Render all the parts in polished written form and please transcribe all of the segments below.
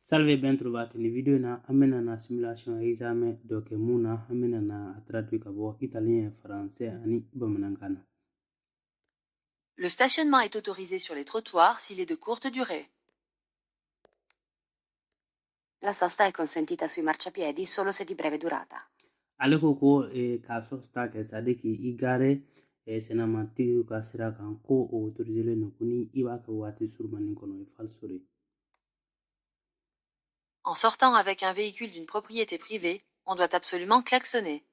Salve, ben trovati in video na amena na simulation esame doke muna amena na traduit kabo italien français ani bamanangana. Le stationnement est autorisé sur les trottoirs s'il est de courte durée. La sosta è consentita sui marciapiedi solo se di breve durata. Aleko ko kaso sta ke sadiki igare senamati ka sira kan ko autorisé no kuni iba ka wati surmani kono falsori. En sortant avec un véhicule d'une propriété privée, on doit absolument klaxonner.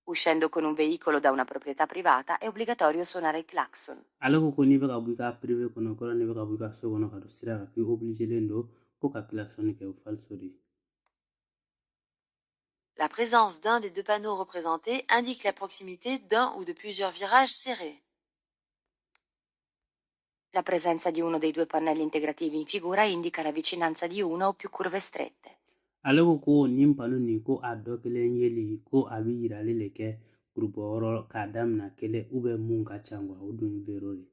Uscendo con un veicolo da una proprietà privata è obbligatorio suonare il clacson. Aleko ko ni baka buka privé kono kono ni baka buka so kono ka sira ka ki obligé lendo ko ka klaxon ke falsori. La présence d'un des deux panneaux représentés indique la proximité d'un ou de plusieurs virages serrés. La presenza di uno dei due pannelli integrativi in figura indica la vicinanza di una o più curve strette. Aleko ko nin pano ni ko a dɔ kelen yeli ko a bi yirali le kɛ grupo wɔɔrɔ k'a damina kelen mun ka ca o dun vero de.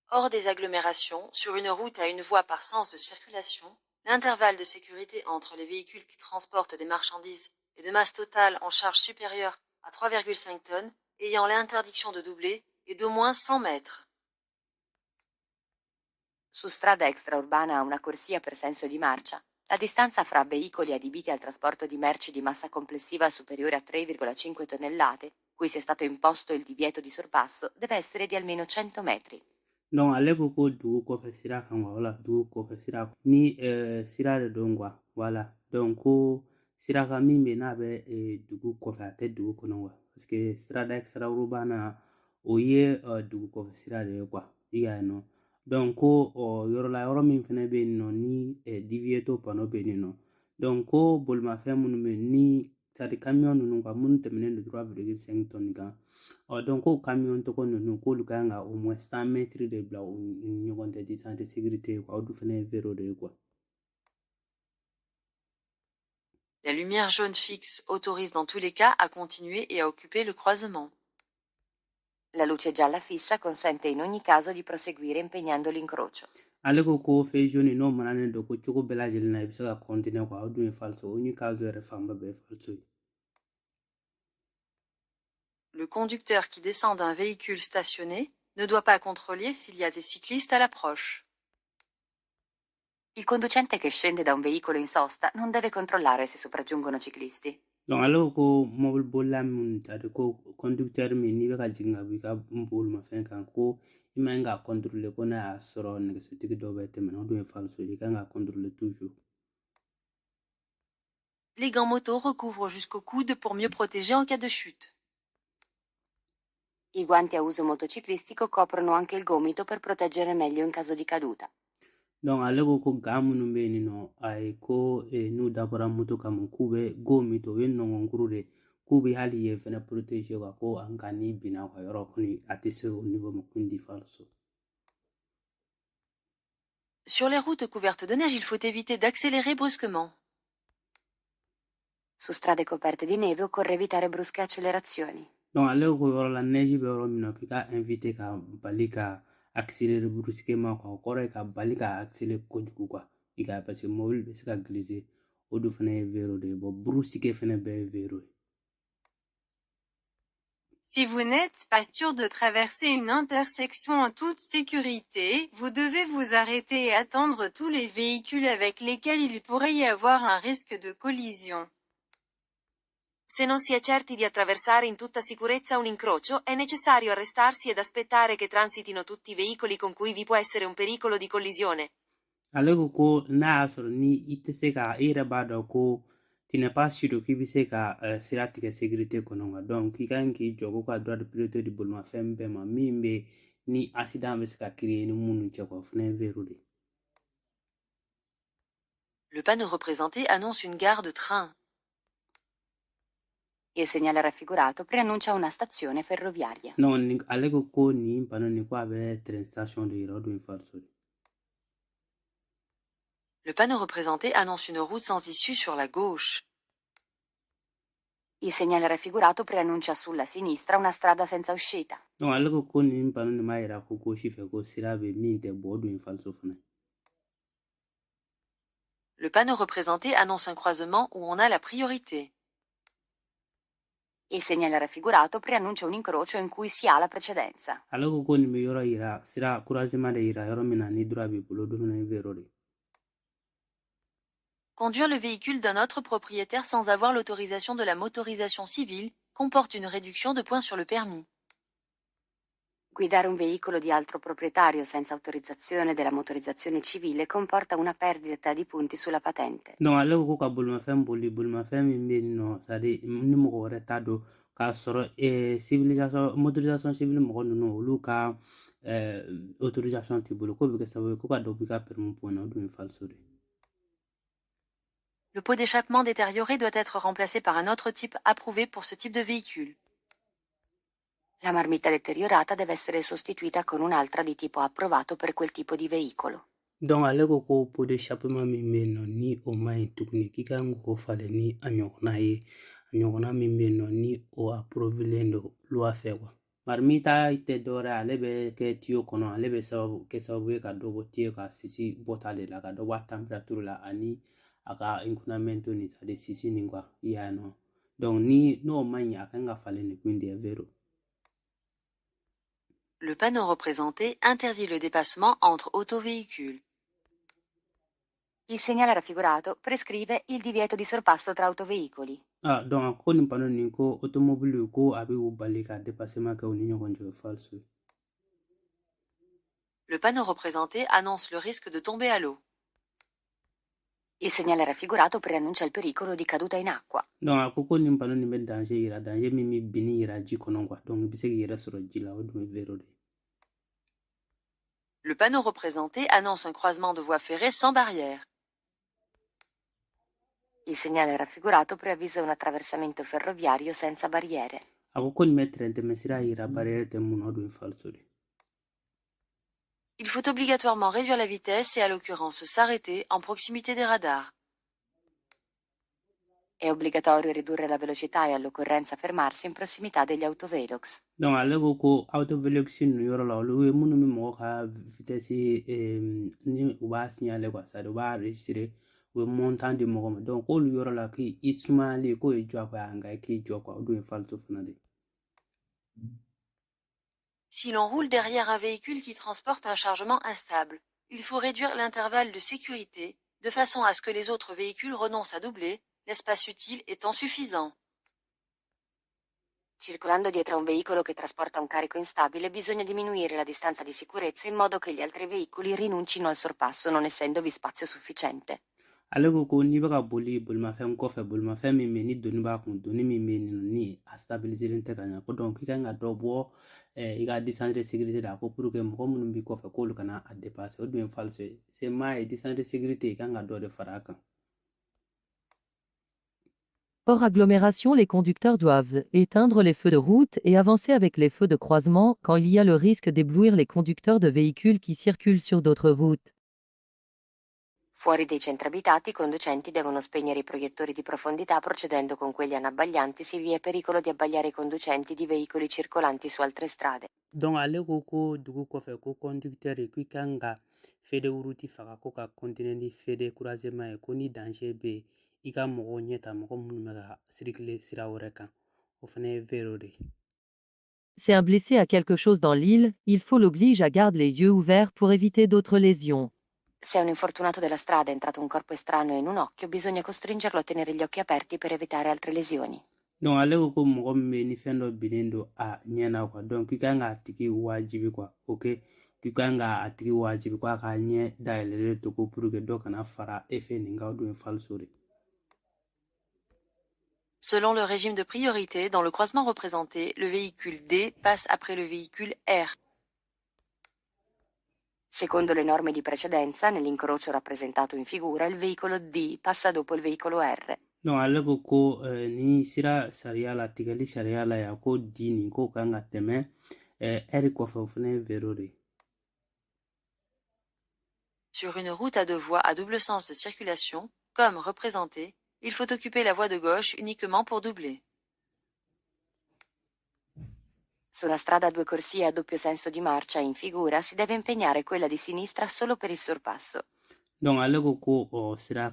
Hors des agglomérations, sur une route à une voie par sens de circulation, l'intervalle de sécurité entre les véhicules qui transportent des marchandises et de masse totale en charge supérieure à 3,5 tonnes, ayant l'interdiction de doubler, est d'au moins 100 mètres. Su strada extraurbana a una corsia per senso di marcia, la distanza fra veicoli adibiti al trasporto di merci di massa complessiva superiore a 3,5 tonnellate, cui sia stato imposto il divieto di sorpasso, deve essere di almeno 100 metri. Donc ale ko ko dugu kɔfɛ sira kan wala dugu kɔfɛ sira ni sira de don wala donc ko sira kan min bɛ n'a bɛ dugu kɔfɛ a tɛ dugu kɔnɔ parce que sirada extraurbana o ye dugu kɔfɛ sira de ye i y'a ye nɔ donc ko yɔrɔ la yɔrɔ min fɛnɛ bɛ yen nɔ ni divieto pano bɛ yen nɔ donc ko bolimafɛn minnu bɛ yen ni c'est-à-dire camion ninnu minnu tɛmɛnen don 3,5 tonnes kan donc ko camion tɔgɔ ninnu k'olu kan ka au moins 100 mètres de bila u ni ɲɔgɔn tɛ distance de sécurité o du fɛnɛ ye vero de ye La lumière jaune fixe autorise dans tous les cas à continuer et à occuper le croisement. La luce gialla fissa consente in ogni caso di proseguire impegnando l'incrocio. ale ko ko fɛn jaune n'o mananen don ko cogo bɛɛ lajɛlen na i bɛ se ka continuer o dun ye falso o ni caso yɛrɛ fanba bɛɛ ye falso ye. Le conducteur qui descend d'un véhicule stationné ne doit pas contrôler s'il y a des cyclistes à l'approche. Il conducente che scende da un veicolo in sosta non deve controllare se sopraggiungono ciclisti. donc ale ko mobile bolila min tadi ko conducteur min n'i bɛ ka jigin ka bɔ i ka bolimafɛn kan ko i man ka contrôler ko n'a y'a sɔrɔ nɛgɛsotigi dɔw bɛ tɛmɛ o dun ye falso ye i kan ka contrôler toujours. Les gants moto recouvrent jusqu'au coude pour mieux protéger en cas de chute. I guanti a uso motociclistico coprono anche il gomito per proteggere meglio in caso di caduta. donc ale ko ga minnu bɛ yen nɔ ayi ko n'u dabɔra moto kama k'u bɛ go min to o ye nɔngɔnkuru de k'u bɛ hali ye fɛnɛ protéger ko an ka n'i binna yɔrɔ kɔni a tɛ se o niveau ma ko di falso. Sur les routes couvertes de neige, il faut éviter d'accélérer brusquement. Su strade coperte di neve occorre evitare brusche accelerazioni. donc ale ko yɔrɔ la neige bɛ yɔrɔ min na k'i ka invité ka bali ka accélérer brusquement o kɔrɔ ye ka bali ka accélérer kojugu i ka parce que mobile bɛ se ka glisser o dun fɛnɛ ye vero de ye brusque fɛnɛ bɛɛ ye vero ye. Si vous n'êtes pas sûr de traverser une intersection en toute sécurité, vous devez vous arrêter et attendre tous les véhicules avec lesquels il pourrait y avoir un risque de collision. Se non si è certi di attraversare in tutta sicurezza un incrocio, è necessario arrestarsi ed aspettare che transitino tutti i veicoli con cui vi può essere un pericolo di collisione. ale ko n'a y'a sɔrɔ ni i tɛ se ka i yɛrɛ b'a dɔn ko tu n'es pas sûr k'i bɛ se ka sira tigɛ sécurité kɔnɔ donc i kan k'i jɔ ko ka droit de priorité di bolimafɛn bɛɛ ma min bɛ ni accident bɛ se ka créer ni minnu cɛ o fɛnɛ ye vero de. Le panneau représenté annonce une gare de train. Il segnale raffigurato preannuncia una stazione ferroviaria. non ale ko nin panneau ni ko a bɛ train station de yira o dun ye falso de. Le panneau représenté annonce une route sans issue sur la gauche. Il segnale raffigurato preannuncia sulla sinistra una strada senza uscita. donc ale ko nin pano nin m'a yira ko gauche fɛ ko sira bɛ min tɛ bɔ o dun ye falso fana. Le panneau représenté annonce un croisement où on a la priorité. Il segnale raffigurato preannuncia un incrocio in cui si ha la precedenza. ale ko nin bɛ yɔrɔ yira sira croisement de yira yɔrɔ min na ni droit b'i bolo o dun fana ye vero de. Conduire le véhicule d'un autre propriétaire sans avoir l'autorisation de la motorisation civile comporte une réduction de points sur le permis. Guidare un veicolo di altro proprietario senza autorizzazione della motorizzazione civile comporta una perdita di punti sulla patente. donc ale ko ka bolimafɛn boli bolimafɛn min bɛ yen nɔ c'est à dire ni mɔgɔ wɛrɛ t'a dɔn k'a sɔrɔ civilisation motorisation civile mɔgɔ ninnu olu ka autorisation t'i bolo k'o bɛ kɛ sababu ye ko ka dɔ b'i ka permis point na o dun ye falso de. Le pot d'échappement détérioré doit être remplacé par un autre type approuvé pour ce type de véhicule. La marmitta deteriorata deve essere sostituita con un'altra di tipo approvato per quel tipo di veicolo. donc ale ko ko pot d'échappement min bɛ yen nɔ ni o man ɲi tuguni k'i kan k'o falen ni a ɲɔgɔnna ye a ɲɔgɔnna min bɛ yen nɔ ni o approvelen don loi fɛ quoi. marmita tɛ dɔwɛrɛ ale bɛ kɛ tiyo kɔnɔ ale bɛ kɛ sababu ye ka dɔ bɔ tiyo ka sisi bɔta de la ka dɔ bɔ a température la ani a ka incunamento ni c'est à dire sisi nin quoi i y'a nɔ donc ni n'o man ɲi a kan ka falen de quindi è vero. Le panneau représenté interdit le dépassement entre autovéhicules. Il segnale raffigurato prescrive il divieto di sorpasso tra autoveicoli. donc ko nin pano nin ko automobile ko a bɛ u bali ka dépassement kɛ u ni ɲɔgɔn cɛ falso. Le panneau représenté annonce le risque de tomber à l'eau. Il segnale raffigurato preannuncia il pericolo di caduta in acqua. donc a ko nin pano nin bɛ danger yira danger min bɛ binni yira ji kɔnɔ quoi donc i bɛ se k'i yɛrɛ sɔrɔ ji la o dun ye vero de. Le panneau représenté annonce un croisement de voies ferrées sans barrière. Il segnale raffigurato preavvisa un attraversamento ferroviario senza barriere. a ko nin bɛ tɛrɛn tɛmɛ sira yira barrière tɛ mun na o dun ye falso de. Il faut obligatoirement réduire la vitesse et à l'occurrence s'arrêter en proximité des radars. È obbligatorio ridurre la velocità e all'occorrenza fermarsi in prossimità degli autovelox. donc ale ko autovelox ninnu yɔrɔ la olu ye minnu bɛ mɔgɔ ka vitesse ni u b'a signaler quoi c'est à dire u b'a enregistrer u ye montant di mɔgɔ ma donc k'olu yɔrɔ la k'i sumayalen k'o ye diyagoya ye nka k'i jɔ quoi o dun ye falso fana de. Si l'on roule derrière un véhicule qui transporte un chargement instable, il faut réduire l'intervalle de sécurité de façon à ce que les autres véhicules renoncent à doubler, l'espace utile étant suffisant. Circolando dietro a un veicolo che trasporta un carico instabile, bisogna diminuire la distanza di sicurezza in modo che gli altri veicoli rinuncino al sorpasso, non essendovi spazio sufficiente. ale ko n'i bɛ ka boli bolimafɛn kɔfɛ bolimafɛn min bɛ yen ni doni b'a kun doni min bɛ yen ni a stabiliseren tɛ ka ɲa ko donc i kan ka dɔ bɔ i ka distance de sécurité la ko pour que mɔgɔ minnu b'i kɔfɛ k'olu kana a dépasser o dun ye falso ye seulement distance de sécurité i kan ka dɔ de fara a kan. Hors agglomération, les conducteurs doivent éteindre les feux de route et avancer avec les feux de croisement quand il y a le risque d'éblouir les conducteurs de véhicules qui circulent sur d'autres routes. Fuori dei centri abitati, i conducenti devono spegnere i proiettori di profondità procedendo con quelli anabbaglianti, vi è pericolo di abbagliare i conducenti di veicoli circolanti su altre strade. donc ale ko dugu kɔfɛ ko conducteur ye k'i kan ka fede wuruti faga ko ka continuer ni fede croisement ye ko ni danger bɛ yen i ka mɔgɔw ɲɛ ta mɔgɔ minnu bɛ ka circuler sira wɛrɛ kan o fana ye vero de. Si un blessé a quelque chose dans l'île, il faut l'oblige à garder les yeux ouverts pour éviter d'autres lésions. Se un infortunato della strada è entrato un corpo estraneo in un occhio, bisogna costringerlo a tenere gli occhi aperti per evitare altre lesioni. donc ale ko mɔgɔ min bɛ ni fɛn dɔ binnen don a ɲɛ na quoi donc i kan k'a tigi wajibi quoi ok k'i kan k'a tigi wajibi ko a ka ɲɛ dayɛlɛlen to ko pour que dɔ kana fara e fɛ nin kan o dun ye falso de. Selon le régime de priorité, dans le croisement représenté, le véhicule D passe après le véhicule R. Secondo le norme di precedenza, nell'incrocio rappresentato in figura, il veicolo D passa dopo il veicolo R. donc ale ko ni sira sariya la tigɛli sariya la ya ko di nin ko kan ka tɛmɛ ɛri kɔfɛ o fana ye vero de. Sur une route à deux voies à double sens de circulation, comme représenté, il faut occuper la voie de gauche uniquement pour doubler. Su una strada a 2 corsie a doppio senso di marcia in figura si deve impegnare quella di sinistra solo per il sorpasso. Donc ale ko ko sira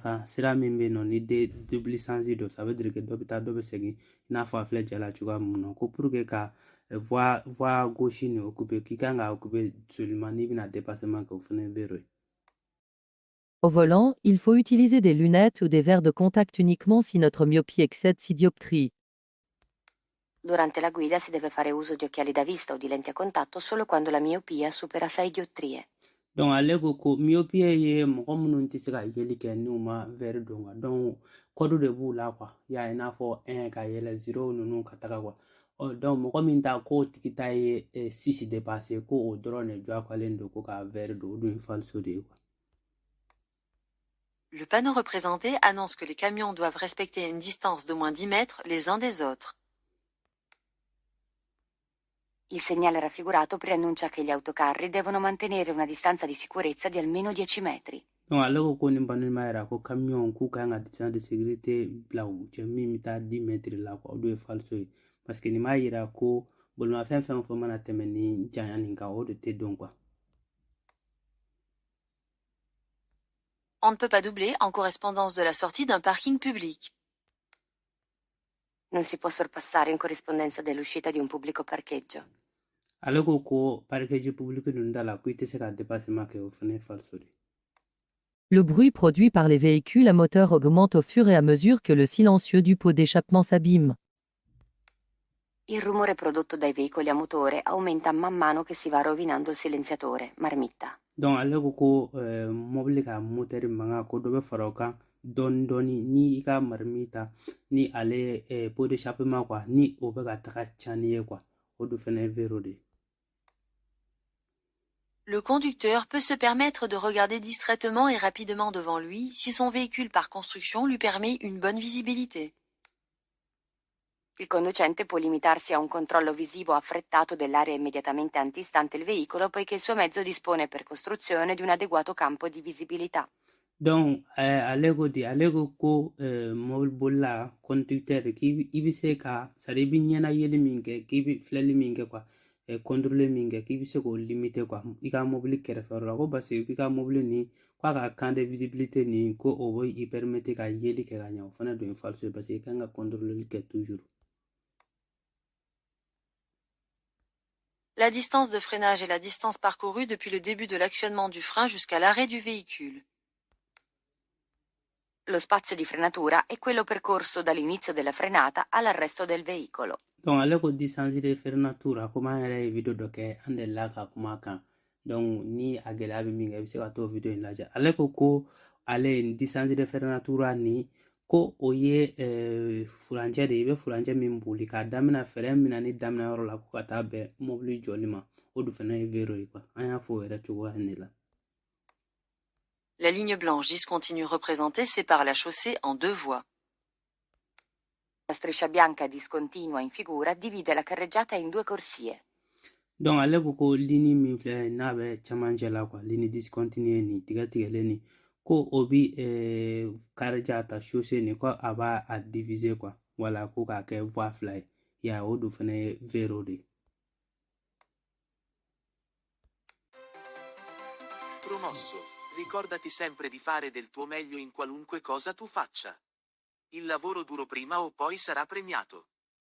min bɛ yen nɔ ni double sens don ça veut dire que dɔ bɛ taa dɔ bɛ segin i n'a fɔ a filɛ ja la cogoya mun na ko pour que ka voie gauche nin occuper k'i kan ka occuper seulement n'i bɛna dépassement kɛ o fana ye vero ye. Au volant, il faut utiliser des lunettes ou des verres de contact uniquement si notre myopie excède 6 dioptries. Durante la guida si deve fare uso di occhiali da vista o di lenti a contatto solo quando la miopia supera 6 diottrie. Donc ale ko myopie ye mɔgɔ minnu tɛ se ka yeli kɛ n'u ma verre don quoi. Donc code de b'u la quoi. Ya i n'a fɔ 1 ka yɛlɛ 0 ninnu ka taga quoi. Donc mɔgɔ min ta ko tigi ta ye 6 dépassé ko o dɔrɔn de diyagoyalen don ko ka verre don o dun ye falso de ye quoi. Le panneau représenté annonce que les camions doivent respecter une distance d'au moins 10 mètres les uns des autres. Il segnale raffigurato preannuncia che gli autocarri devono mantenere una distanza di sicurezza di almeno 10 metri. Donc ale ko nin panneau ma yira ko camion k'u kan ka distance de sécurité bila u cɛ min bɛ taa 10 mètres la quoi o dun ye falso ye parce que nin m'a yira ko bolimafɛn fɛn o fɛn mana tɛmɛ ni janya nin kan o de tɛ dɔn quoi. On ne peut pas doubler en correspondance de la sortie d'un parking public. Non si può sorpassare in corrispondenza dell'uscita di un pubblico parcheggio. Ale ko parquage public ninnu da la ko i tɛ se ka dépassement kɛ o fana ye falso de. Le bruit produit par les véhicules à moteur augmente au fur et à mesure que le silencieux du pot d'échappement s'abîme. Il rumore prodotto dai veicoli a motore aumenta man mano che si va rovinando il silenziatore, marmitta. Donc ale ko mobile ka moteur manga ko dɔ bɛ fara o kan dɔɔni dɔɔni ni i ka marmita ni ale pot d'échappement quoi ni o bɛ ka taga cani ye quoi o dun fana ye vero de. Le conducteur peut se permettre de regarder distraitement et rapidement devant lui si son véhicule par construction lui permet une bonne visibilité. Il conducente può limitarsi a un controllo visivo affrettato dell'area immediatamente antistante il veicolo poiché il suo mezzo dispone per costruzione di un adeguato campo di visibilità. Donc ale ko mobile bolila conducteur k'i bɛ se ka sari i bɛ ɲɛna yeli min kɛ k'i bɛ filɛli min kɛ quoi contrôler min kɛ k'i bɛ se k'o limiter quoi i ka mobile kɛrɛfɛ yɔrɔ la ko parce que i ka mobile ni k'a ka camp de visibilité ni ko o bɛ i permettre ka yeli kɛ ka ɲɛ o fana dun ye falso ye parce que i kan ka contrôler kɛ toujours. La distance de freinage est la distance parcourue depuis le début de l'actionnement du frein jusqu'à l'arrêt du véhicule. Lo spazio di frenatura è quello percorso dall'inizio della frenata all'arresto del veicolo. Donc ale ko distance de fermeture comme an yɛrɛ ye video dɔ kɛ an delila ka kuma kan donc ni a gɛlɛya bɛ min kɛ i bɛ se ka t'o video in lajɛ ale ko ale distance de fermeture ni ko o ye furancɛ de i bɛ furancɛ min boli k'a daminɛ fɛrɛ min na ni daminɛ yɔrɔ la ko ka taa bɛn mobili jɔli ma o dun fana ye vero ye quoi an y'a fɔ o yɛrɛ cogoya in de la. La ligne blanche discontinue représentée sépare la chaussée en 2 voies. La striscia bianca discontinua in figura divide la carreggiata in 2 corsie. Donc ale ko ligne min filɛ n'a bɛ cɛmancɛ la quoi ligne discontinue ni tigɛtigɛlen ni ko o bi carré ta chaussée ni ko a b'a a diviser quoi wala ko k'a kɛ voie fila ye ya o dun fana ye vero de. Promosso. Ricordati sempre di fare del tuo meglio in qualunque cosa tu faccia. Il lavoro duro prima o poi sarà premiato.